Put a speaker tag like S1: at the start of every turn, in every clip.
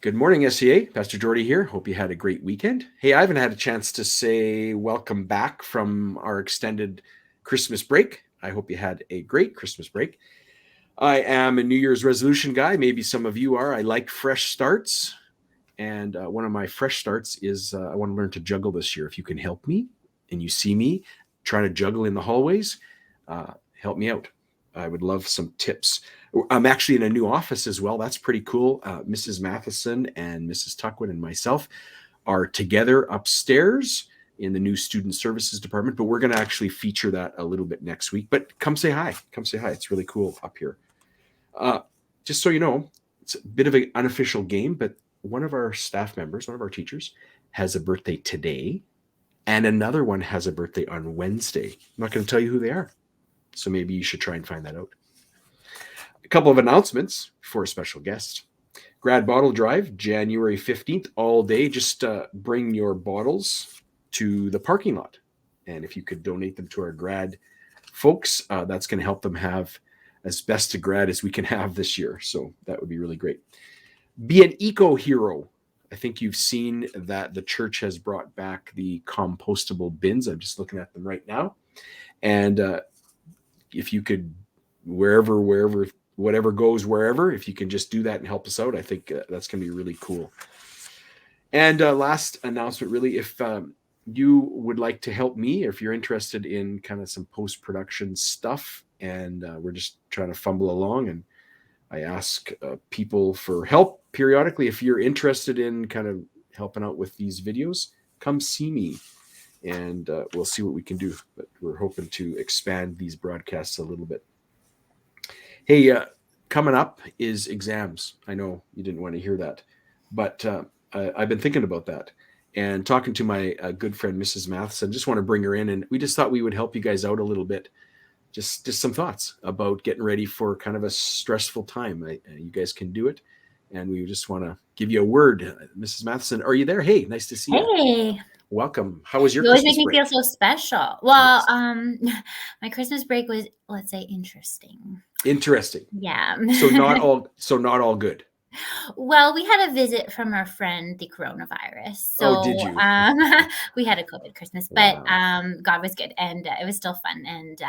S1: Good morning, SEA. Pastor Jordy here. Hope you had a great weekend. Hey, I haven't had a chance to say welcome back from our extended Christmas break. I hope you had a great Christmas break. I am a New Year's resolution guy. Maybe some of you are. I like fresh starts. And one of my fresh starts is I want to learn to juggle this year. If you can help me and you see me trying to juggle in the hallways, help me out. I would love some tips. I'm actually in a new office as well. That's pretty cool. Mrs. Matheson and Mrs. Tuckwood and myself are together upstairs in the new student services department, but we're going to actually feature that a little bit next week. But come say hi. Come say hi. It's really cool up here. Just so you know, it's a bit of an unofficial game, but one of our staff members, one of our teachers, has a birthday today, and another one has a birthday on Wednesday. I'm not going to tell you who they are. So maybe you should try and find that out. A couple of announcements for a special guest. Grad Bottle Drive, January 15th, all day. Just bring your bottles to the parking lot. And if you could donate them to our grad folks, that's going to help them have as best a grad as we can have this year. So that would be really great. Be an eco hero. I think you've seen that the church has brought back the compostable bins. I'm just looking at them right now. And if you could, wherever, whatever goes wherever, if you can just do that and help us out, I think that's going to be really cool. And last announcement, really, if you would like to help me, or if you're interested in kind of some post-production stuff, and we're just trying to fumble along, and I ask people for help periodically. If you're interested in kind of helping out with these videos, come see me. And we'll see what we can do. But we're hoping to expand these broadcasts a little bit. Hey, coming up is exams. I know you didn't want to hear that, but I've been thinking about that and talking to my good friend, Mrs. Matheson. Just want to bring her in, and we just thought we would help you guys out a little bit. Just some thoughts about getting ready for kind of a stressful time. You guys can do it, and we just want to give you a word. Mrs. Matheson, are you there? Hey, nice to see you.
S2: Hey.
S1: Welcome. How was your
S2: You always
S1: Christmas
S2: make me
S1: break?
S2: feel so special. Well,
S1: Yes.
S2: my Christmas break was, let's say, interesting.
S1: Interesting.
S2: Yeah.
S1: So not all good.
S2: Well, we had a visit from our friend, the coronavirus. So
S1: Oh, did you?
S2: we had a COVID Christmas, but
S1: Wow.
S2: God was good, and it was still fun. And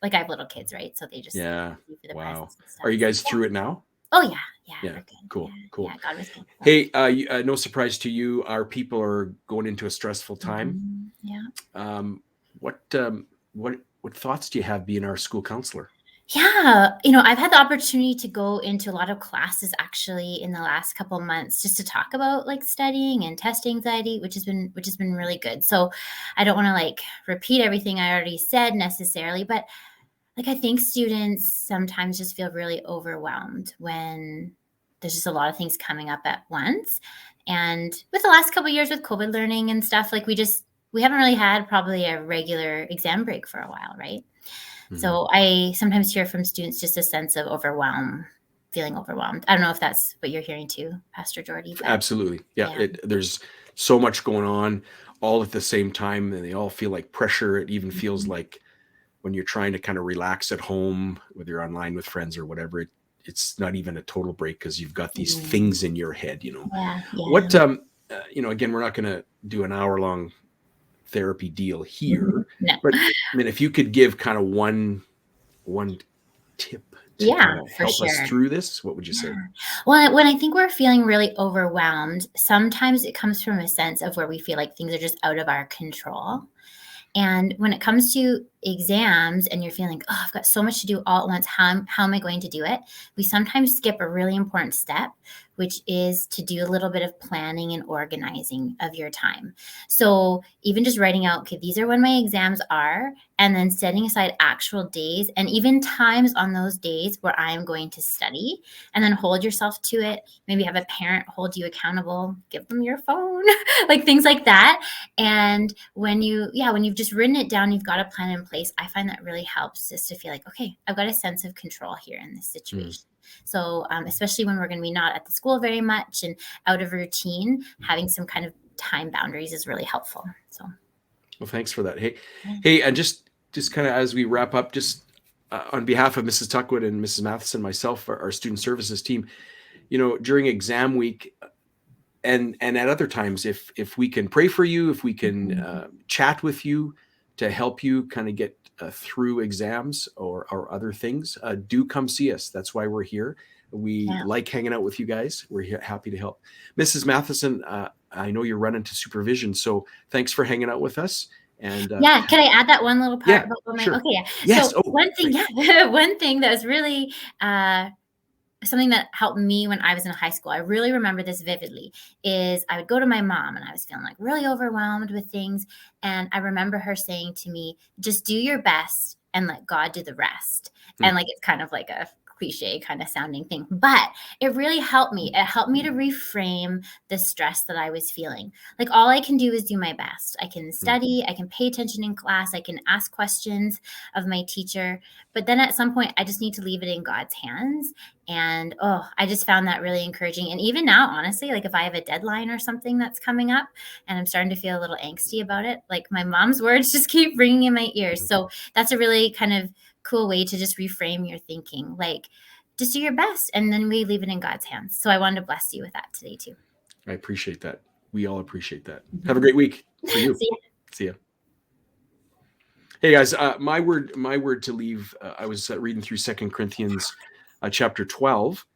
S2: like I have little kids, right? So they just
S1: Yeah.
S2: leave for the
S1: Wow.
S2: presents and stuff.
S1: Are you guys
S2: So,
S1: through it now?
S2: oh yeah,
S1: Yeah.
S2: we're good.
S1: Cool.
S2: Yeah,
S1: Cool.
S2: yeah, God was good. So.
S1: Hey, no surprise to you. Our people are going into a stressful time.
S2: Yeah.
S1: What thoughts do you have being our school counselor?
S2: Yeah, I've had the opportunity to go into a lot of classes actually in the last couple of months just to talk about like studying and test anxiety, which has been really good. So I don't want to like repeat everything I already said necessarily, but like I think students sometimes just feel really overwhelmed when there's just a lot of things coming up at once. And with the last couple of years with COVID learning and stuff, like we haven't really had probably a regular exam break for a while, right? So I sometimes hear from students just a sense of feeling overwhelmed. I don't know if that's what you're hearing too, Pastor Jordy. But
S1: Absolutely. Yeah. There's so much going on all at the same time, and they all feel like pressure. It even feels like when you're trying to kind of relax at home, whether you're online with friends or whatever, it's not even a total break because you've got these things in your head,
S2: Yeah.
S1: What, again, we're not going to do an hour-long therapy deal here,
S2: No.
S1: but I mean, if you could give kind of one tip to kind of help us through this, what would you say?
S2: Well, when I think we're feeling really overwhelmed, sometimes it comes from a sense of where we feel like things are just out of our control. And when it comes to exams and you're feeling, oh, I've got so much to do all at once, how am I going to do it? We sometimes skip a really important step, which is to do a little bit of planning and organizing of your time. So even just writing out, okay, these are when my exams are, and then setting aside actual days and even times on those days where I'm going to study, and then hold yourself to it. Maybe have a parent hold you accountable, give them your phone, like things like that. And when you've just written it down, you've got a plan in place. I find that really helps, just to feel like, okay, I've got a sense of control here in this situation. So especially when we're going to be not at the school very much and out of routine, having some kind of time boundaries is really helpful. So,
S1: well, thanks for that. Hey, and just kind of as we wrap up, just on behalf of Mrs. Tuckwood and Mrs. Matheson, myself, our student services team, during exam week, and at other times, if we can pray for you, if we can chat with you to help you kind of get through exams or other things, do come see us. That's why we're here. We like hanging out with you guys. We're here, happy to help. Mrs. Matheson, I know you're running to supervision, so thanks for hanging out with us. And
S2: can I add that one little part about
S1: sure.
S2: Okay, yeah.
S1: Yes.
S2: So one thing, one thing that was really something that helped me when I was in high school, I really remember this vividly, is I would go to my mom and I was feeling like really overwhelmed with things. And I remember her saying to me, just do your best and let God do the rest. And like, it's kind of like a cliche kind of sounding thing, but it really helped me. It helped me to reframe the stress that I was feeling. Like, all I can do is do my best. I can study, I can pay attention in class, I can ask questions of my teacher, but then at some point I just need to leave it in God's hands. And I just found that really encouraging. And even now, honestly, like if I have a deadline or something that's coming up and I'm starting to feel a little angsty about it, like my mom's words just keep ringing in my ears. So that's a really kind of cool way to just reframe your thinking. Like, just do your best, and then we leave it in God's hands. So I wanted to bless you with that today too.
S1: I appreciate that. We all appreciate that. Have a great week. For you. See ya. Hey guys, my word to leave. I was reading through 2 Corinthians chapter 12,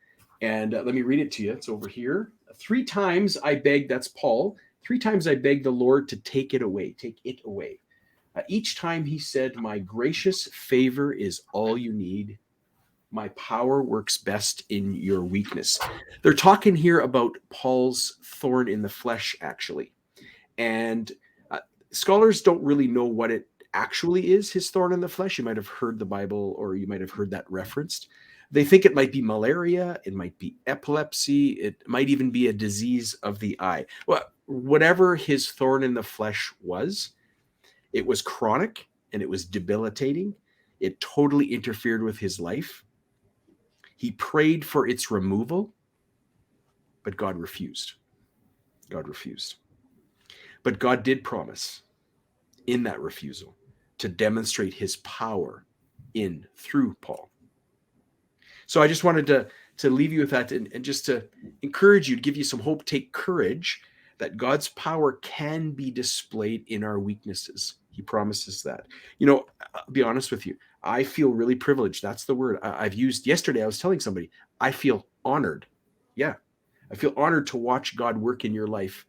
S1: and let me read it to you. It's over here. 3 times I begged, that's Paul, 3 times I begged the Lord to take it away. Each time he said, my gracious favor is all you need. My power works best in your weakness. They're talking here about Paul's thorn in the flesh, actually. And scholars don't really know what it actually is, his thorn in the flesh. You might have heard the Bible, or you might have heard that referenced. They think it might be malaria, it might be epilepsy, it might even be a disease of the eye. Well, whatever his thorn in the flesh was, it was chronic and it was debilitating. It totally interfered with his life. He prayed for its removal, but God refused. God refused. But God did promise in that refusal to demonstrate his power through Paul. So I just wanted to leave you with that and just to encourage you, to give you some hope, take courage that God's power can be displayed in our weaknesses. He promises that. I'll be honest with you. I feel really privileged. That's the word I've used yesterday. I was telling somebody, I feel honored. Yeah. I feel honored to watch God work in your life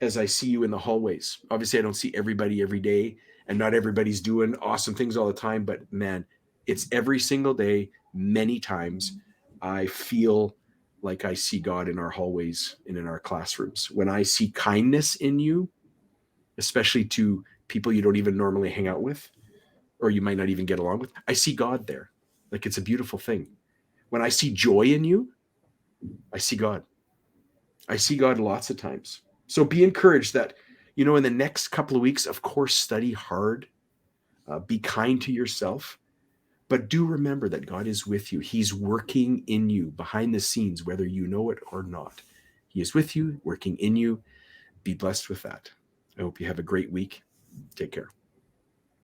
S1: as I see you in the hallways. Obviously, I don't see everybody every day, and not everybody's doing awesome things all the time, but man, it's every single day, many times, I feel like I see God in our hallways and in our classrooms. When I see kindness in you, especially to people you don't even normally hang out with, or you might not even get along with, I see God there. Like, it's a beautiful thing. When I see joy in you, I see God. I see God lots of times. So be encouraged that, in the next couple of weeks, of course, study hard, be kind to yourself, but do remember that God is with you. He's working in you behind the scenes, whether you know it or not. He is with you, working in you. Be blessed with that. I hope you have a great week. Take care.